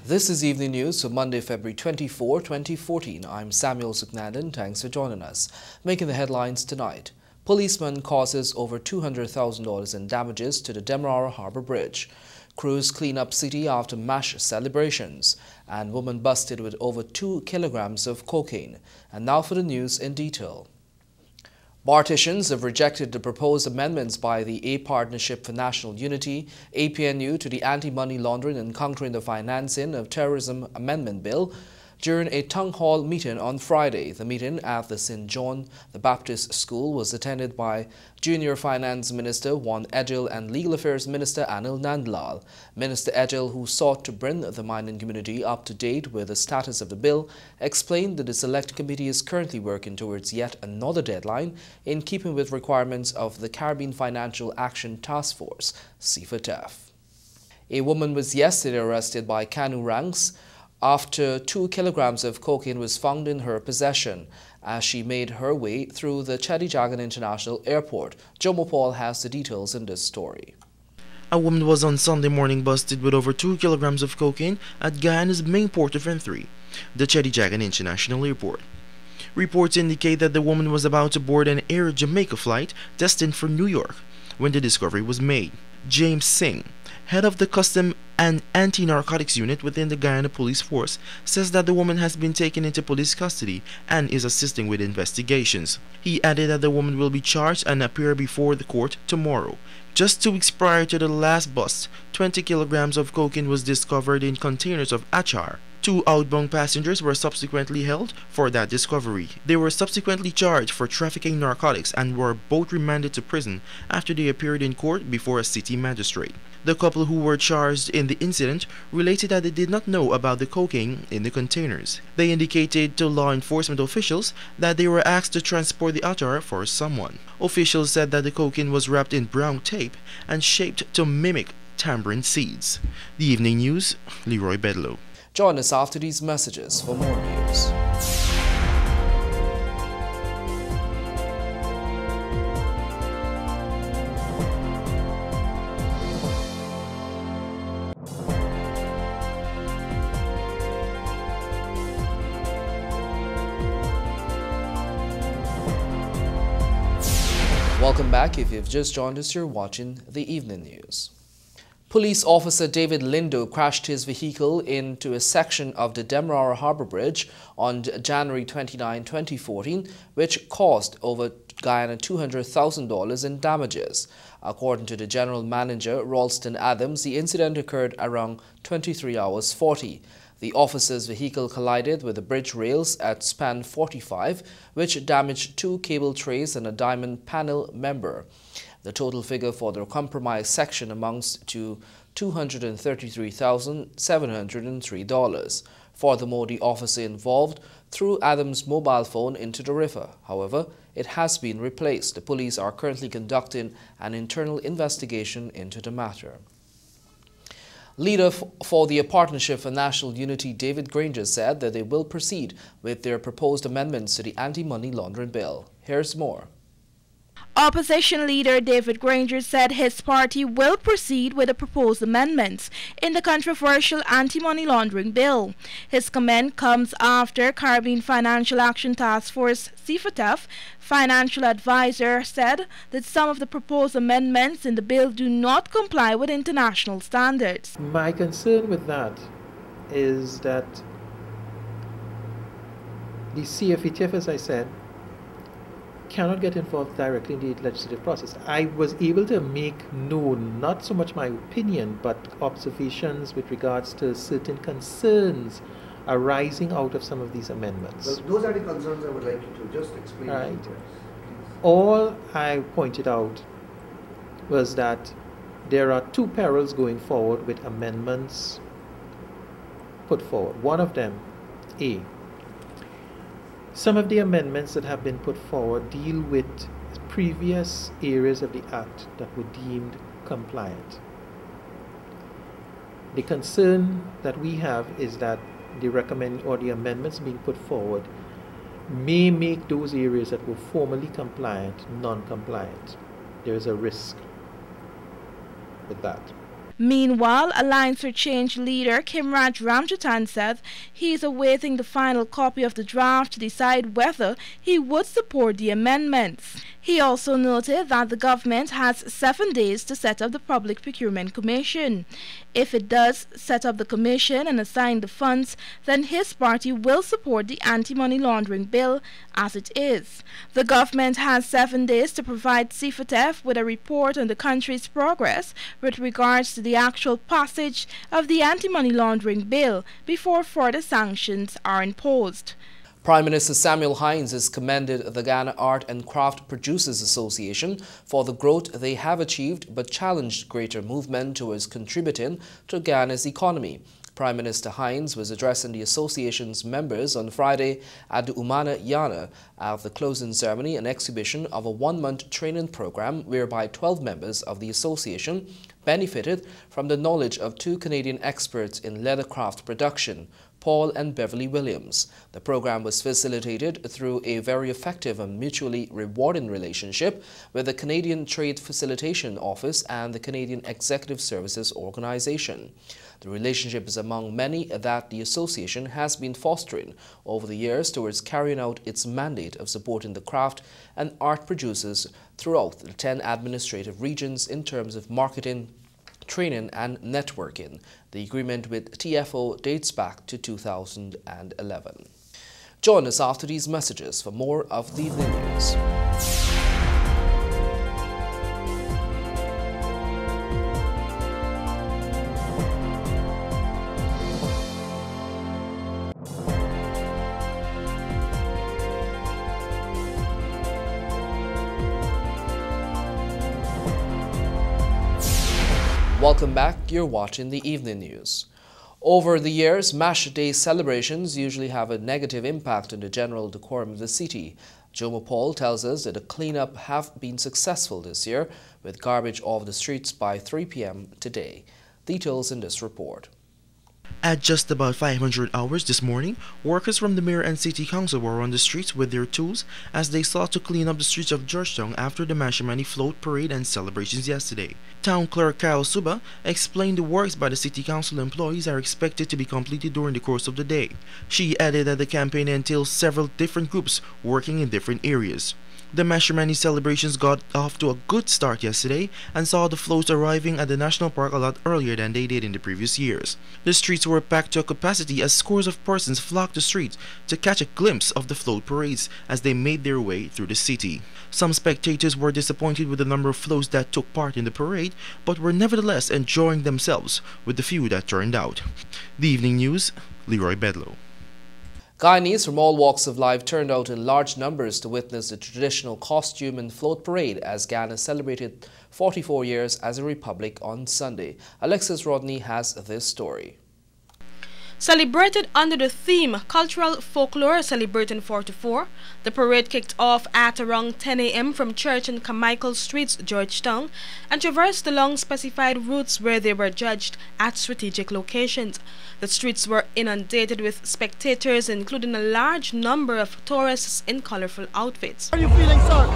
This is Evening News for Monday, February 24, 2014. I'm Samuel Suknandan. Thanks for joining us. Making the headlines tonight. Policeman causes over $200,000 in damages to the Demerara Harbour Bridge. Crews clean up city after MASH celebrations. And woman busted with over 2 kilograms of cocaine. And now for the news in detail. Partitions have rejected the proposed amendments by the A Partnership for National Unity, APNU, to the Anti-Money Laundering and Countering the Financing of Terrorism Amendment Bill during a town hall meeting on Friday. The meeting at the St. John the Baptist School was attended by Junior Finance Minister Juan Edgil and Legal Affairs Minister Anil Nandlal. Minister Edgil, who sought to bring the mining community up to date with the status of the bill, explained that the Select Committee is currently working towards yet another deadline in keeping with requirements of the Caribbean Financial Action Task Force, CFATF. A woman was yesterday arrested by Kanu ranks after 2 kilograms of cocaine was found in her possession as she made her way through the Chedijagan International Airport. Jomo Paul has the details in this story. A woman was on Sunday morning busted with over 2 kilograms of cocaine at Guyana's main port of entry, the Chedijagan International Airport. Reports indicate that the woman was about to board an Air Jamaica flight destined for New York when the discovery was made. James Singh, head of the Custom and Anti-Narcotics Unit within the Guyana Police Force, says that the woman has been taken into police custody and is assisting with investigations. He added that the woman will be charged and appear before the court tomorrow. Just 2 weeks prior to the last bust, 20 kilograms of cocaine was discovered in containers of achar. 2 outbound passengers were subsequently held for that discovery. They were subsequently charged for trafficking narcotics and were both remanded to prison after they appeared in court before a city magistrate. The couple who were charged in the incident related that they did not know about the cocaine in the containers. They indicated to law enforcement officials that they were asked to transport the achar for someone. Officials said that the cocaine was wrapped in brown tape and shaped to mimic tamarind seeds. The Evening News, Leroy Bedlow. Join us after these messages for more news. Welcome back. If you've just joined us, you're watching the Evening News. Police officer David Lindo crashed his vehicle into a section of the Demerara Harbour Bridge on January 29, 2014, which caused over Guyana $200,000 in damages. According to the General Manager, Ralston Adams, the incident occurred around 23 hours 40. The officer's vehicle collided with the bridge rails at span 45, which damaged 2 cable trays and a diamond panel member. The total figure for the compromised section amounts to $233,703. Furthermore, the officer involved threw Adams' mobile phone into the river. However, it has been replaced. The police are currently conducting an internal investigation into the matter. Leader for the Partnership for National Unity, David Granger, said that they will proceed with their proposed amendments to the Anti-Money Laundering Bill. Here's more. Opposition leader David Granger said his party will proceed with the proposed amendments in the controversial anti-money laundering bill. His comment comes after Caribbean Financial Action Task Force CFATF financial advisor said that some of the proposed amendments in the bill do not comply with international standards. My concern with that is that the CFATF, as I said, cannot get involved directly in the legislative process. I was able to make known not so much my opinion but observations with regards to certain concerns arising out of some of these amendments. Well, those are the concerns I would like you to just explain. Right. All I pointed out was that there are 2 perils going forward with amendments put forward. One of them, A, some of the amendments that have been put forward deal with previous areas of the Act that were deemed compliant. The concern that we have is that the amendments being put forward may make those areas that were formerly compliant non-compliant. There is a risk with that. Meanwhile, Alliance for Change leader Kimraj Ramjatan said he is awaiting the final copy of the draft to decide whether he would support the amendments. He also noted that the government has 7 days to set up the Public Procurement Commission. If it does set up the commission and assign the funds, then his party will support the anti-money laundering bill as it is. The government has 7 days to provide CFTF with a report on the country's progress with regards to the actual passage of the anti-money laundering bill before further sanctions are imposed. Prime Minister Samuel Hines has commended the Ghana Art and Craft Producers Association for the growth they have achieved but challenged greater movement towards contributing to Ghana's economy. Prime Minister Hines was addressing the association's members on Friday at the Umana Yana at the closing ceremony and exhibition of a 1-month training program whereby 12 members of the association benefited from the knowledge of 2 Canadian experts in leathercraft production, Paul and Beverly Williams. The program was facilitated through a very effective and mutually rewarding relationship with the Canadian Trade Facilitation Office and the Canadian Executive Services Organization. The relationship is among many that the association has been fostering over the years towards carrying out its mandate of supporting the craft and art producers throughout the 10 administrative regions in terms of marketing, training and networking. The agreement with TFO dates back to 2011. Join us after these messages for more of the evening news. Welcome back, you're watching the evening news. Over the years, Mash Day celebrations usually have a negative impact on the general decorum of the city. Joma Paul tells us that the cleanup have been successful this year, with garbage off the streets by 3 p.m. today. Details in this report. At just about 500 hours this morning, workers from the mayor and city council were on the streets with their tools as they sought to clean up the streets of Georgetown after the Mashramani float parade and celebrations yesterday. Town Clerk Kyle Suba explained the works by the city council employees are expected to be completed during the course of the day. She added that the campaign entails several different groups working in different areas. The Mashramani celebrations got off to a good start yesterday and saw the floats arriving at the national park a lot earlier than they did in the previous years. The streets were packed to a capacity as scores of persons flocked the streets to catch a glimpse of the float parades as they made their way through the city. Some spectators were disappointed with the number of floats that took part in the parade, but were nevertheless enjoying themselves with the few that turned out. The Evening News, Leroy Bedlow. Guyanese from all walks of life turned out in large numbers to witness the traditional costume and float parade as Ghana celebrated 44 years as a republic on Sunday. Alexis Rodney has this story. Celebrated under the theme Cultural Folklore Celebrating 44, the parade kicked off at around 10 a.m. from Church and Carmichael Streets, Georgetown, and traversed along specified routes where they were judged at strategic locations. The streets were inundated with spectators, including a large number of tourists in colorful outfits. How are you feeling, sir?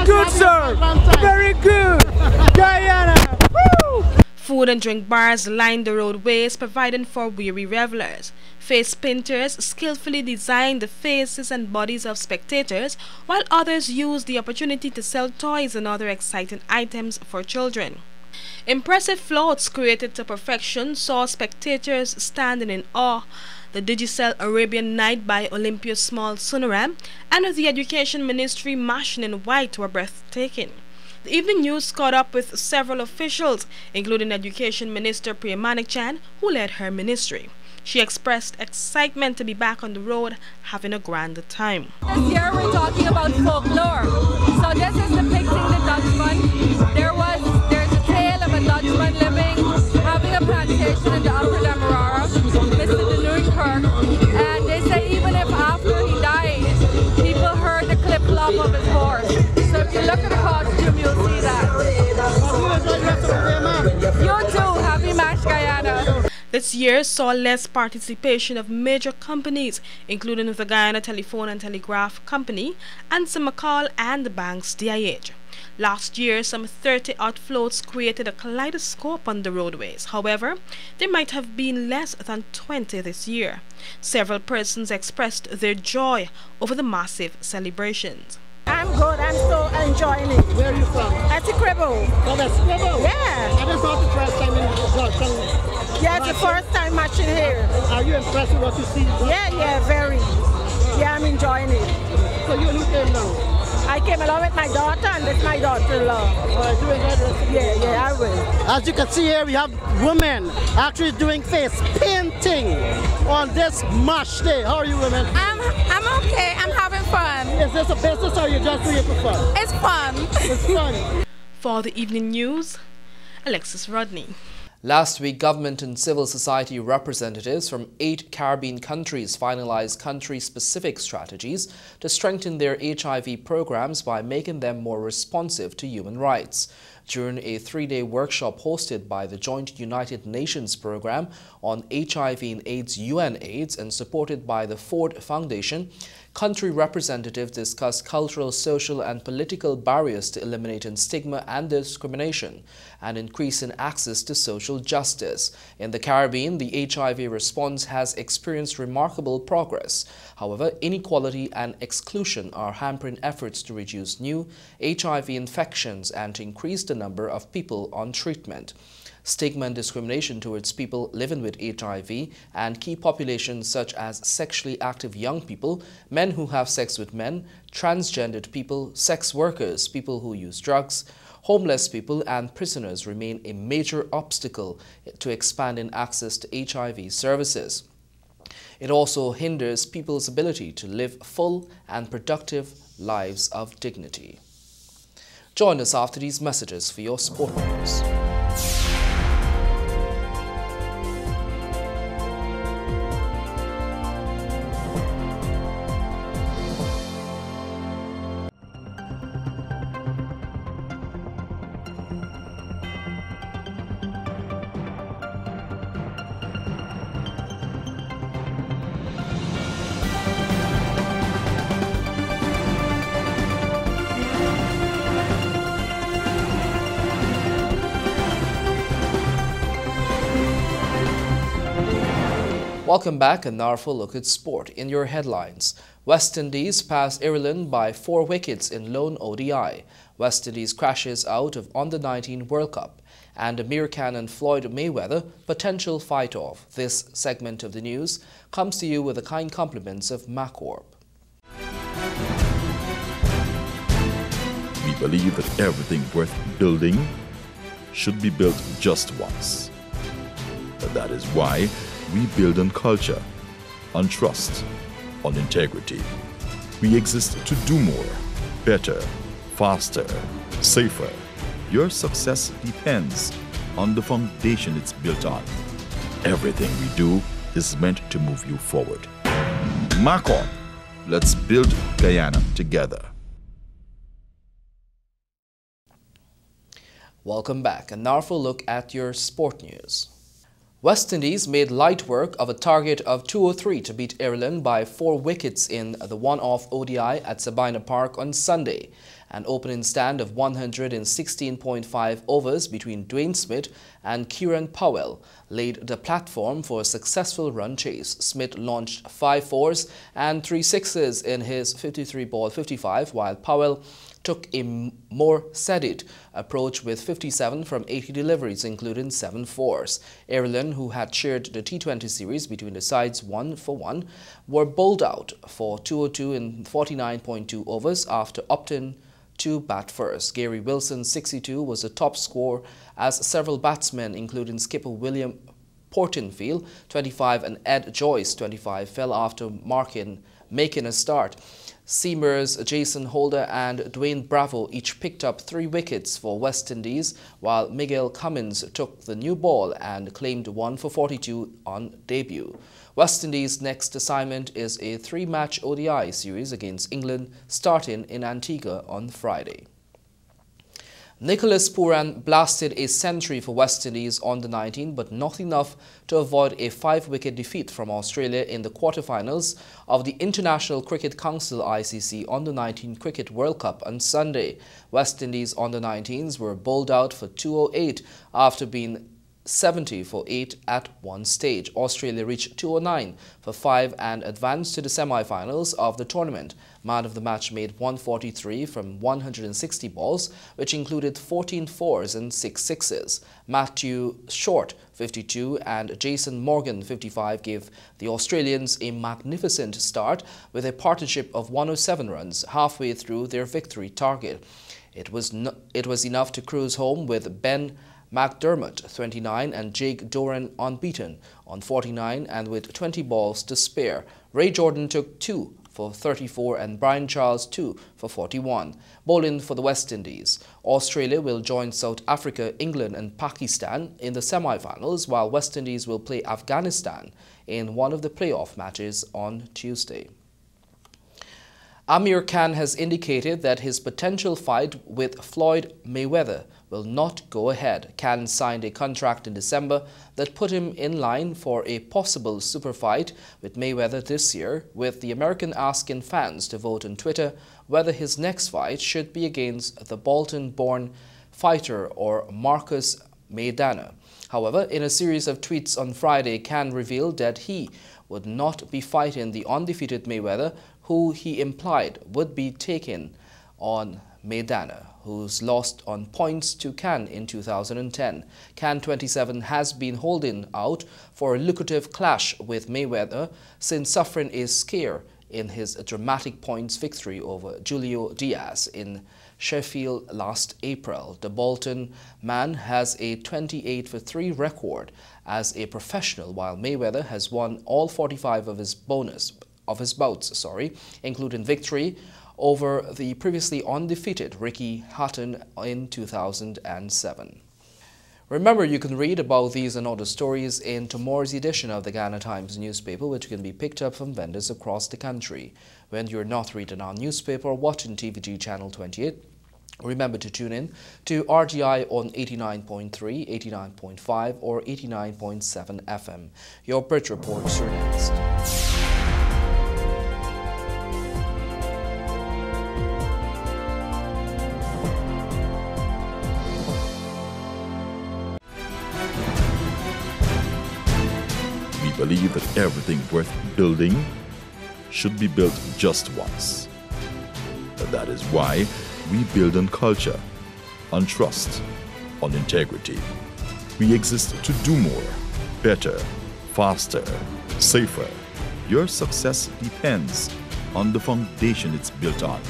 Good, sir. Very good. Guyana. Woo! Food and drink bars lined the roadways, providing for weary revelers. Face painters skillfully designed the faces and bodies of spectators, while others used the opportunity to sell toys and other exciting items for children. Impressive floats created to perfection saw spectators standing in awe. The Digicel Arabian Night by Olympia Small Sonoram and the Education Ministry marching in white were breathtaking. The Evening News caught up with several officials, including Education Minister Priya Manik-Chan, who led her ministry. She expressed excitement to be back on the road, having a grand time. This year we're talking about folklore. So this is depicting the Dutchman. There's a tale of a Dutchman living, having a plantation in the Upper Demerara, Mr. Denouin Kirk. And they say even if after he died, people heard the clip-clop of his horse. So if you look at the costume, you'll see that. You too. Happy Mash Guyana. The This year saw less participation of major companies, including the Guyana Telephone and Telegraph Company and Simacol and the bank's DIH. Last year, some 30-odd floats created a kaleidoscope on the roadways. However, there might have been less than 20 this year. Several persons expressed their joy over the massive celebrations. I'm good. I'm so enjoying it. Where are you from? Essequibo. From Essequibo? Yeah. And it's not the first time in Georgetown? Yeah, it's the first time matching here. Are you impressed with what you see? Yeah, very. Yeah, I'm enjoying it. So you came now? I came along with my daughter, and this is my daughter-in-law. You enjoyed it? Yeah, I will. As you can see here, we have women actually doing face painting on this Mash Day. How are you, women? I'm okay. I'm having fun. Is this a business or are you just doing it for fun? It's fun. It's fun. For the evening news, Alexis Rodney. Last week, government and civil society representatives from 8 Caribbean countries finalized country-specific strategies to strengthen their HIV programs by making them more responsive to human rights. During a 3-day workshop hosted by the Joint United Nations Program on HIV and AIDS UNAIDS and supported by the Ford Foundation, country representatives discussed cultural, social and political barriers to eliminating stigma and discrimination and increasing access to social justice. In the Caribbean, the HIV response has experienced remarkable progress. However, inequality and exclusion are hampering efforts to reduce new HIV infections and to increase the number of people on treatment. Stigma and discrimination towards people living with HIV and key populations such as sexually active young people, men who have sex with men, transgendered people, sex workers, people who use drugs, homeless people and prisoners remain a major obstacle to expanding access to HIV services. It also hinders people's ability to live full and productive lives of dignity. Join us after these messages for your sport news. Welcome back, and now for a look at sport. In your headlines, West Indies pass Ireland by 4 wickets in lone ODI. West Indies crashes out of Under-19 World Cup. And Amir Khan and Floyd Mayweather potential fight-off. This segment of the news comes to you with the kind compliments of Maccorp. We believe that everything worth building should be built just once. That is why we build on culture, on trust, on integrity. We exist to do more, better, faster, safer. Your success depends on the foundation it's built on. Everything we do is meant to move you forward. Maccorp, let's build Guyana together. Welcome back, and now for a look at your sport news. West Indies made light work of a target of 203 to beat Ireland by 4 wickets in the one-off ODI at Sabina Park on Sunday. An opening stand of 116.5 overs between Dwayne Smith and Kieran Powell laid the platform for a successful run chase. Smith launched 5 fours and 3 sixes in his 53-ball 55, while Powell took a more sedate approach with 57 from 80 deliveries, including 7 fours. Ireland, who had shared the T20 series between the sides 1-1, were bowled out for 202 in 49.2 overs after opting to bat first. Gary Wilson's 62 was the top scorer as several batsmen, including skipper William Portenfield, 25, and Ed Joyce, 25, fell after making a start. Seamers Jason Holder and Dwayne Bravo each picked up 3 wickets for West Indies, while Miguel Cummins took the new ball and claimed 1 for 42 on debut. West Indies' next assignment is a 3-match ODI series against England starting in Antigua on Friday. Nicholas Pooran blasted a century for West Indies on the 19, but not enough to avoid a 5-wicket defeat from Australia in the quarterfinals of the International Cricket Council ICC Under-19 Cricket World Cup on Sunday. West Indies Under-19s were bowled out for 208 after being 70 for 8 at one stage. Australia reached 209 for 5 and advanced to the semi-finals of the tournament. Man of the match made 143 from 160 balls, which included 14 fours and 6 sixes. Matthew Short, 52, and Jason Morgan, 55, gave the Australians a magnificent start with a partnership of 107 runs halfway through their victory target. It was enough to cruise home with Ben McDermott, 29, and Jake Doran unbeaten on 49 and with 20 balls to spare. Ray Jordan took 2 for 34 and Brian Charles 2 for 41. Bowling for the West Indies. Australia will join South Africa, England and Pakistan in the semi-finals, while West Indies will play Afghanistan in one of the playoff matches on Tuesday. Amir Khan has indicated that his potential fight with Floyd Mayweather will not go ahead. Khan signed a contract in December that put him in line for a possible super fight with Mayweather this year, with the American asking fans to vote on Twitter whether his next fight should be against the Bolton-born fighter or Marcus Maidana. However, in a series of tweets on Friday, Khan revealed that he would not be fighting the undefeated Mayweather, who he implied would be taken on Maidana, who's lost on points to Khan in 2010. Khan, 27, has been holding out for a lucrative clash with Mayweather since suffering a scare in his dramatic points victory over Julio Diaz in Sheffield last April. The Bolton man has a 28 for 3 record as a professional, while Mayweather has won all 45 of his bouts, including victory over the previously undefeated Ricky Hatton in 2007. Remember, you can read about these and other stories in tomorrow's edition of the Ghana Times newspaper, which can be picked up from vendors across the country. When you're not reading our newspaper or watching TVG Channel 28, remember to tune in to RGI on 89.3, 89.5 or 89.7 FM. Your Bridge reports are next. We believe that everything worth building should be built just once. That is why we build on culture, on trust, on integrity. We exist to do more, better, faster, safer. Your success depends on the foundation it's built on.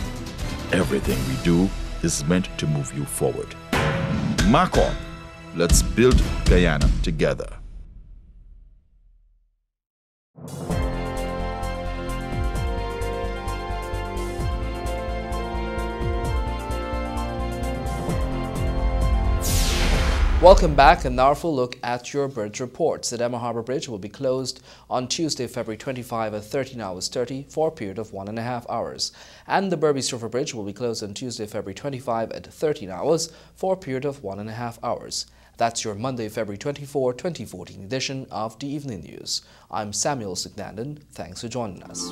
Everything we do is meant to move you forward. Mark on. Let's build Guyana together. Welcome back, and now for a look at your bridge reports. The Dema Harbour Bridge will be closed on Tuesday, February 25 at 13 hours 30 for a period of 1.5 hours. And the Berbice River Bridge will be closed on Tuesday, February 25 at 13 hours for a period of 1.5 hours. That's your Monday, February 24, 2014 edition of the Evening News. I'm Samuel Signandan. Thanks for joining us.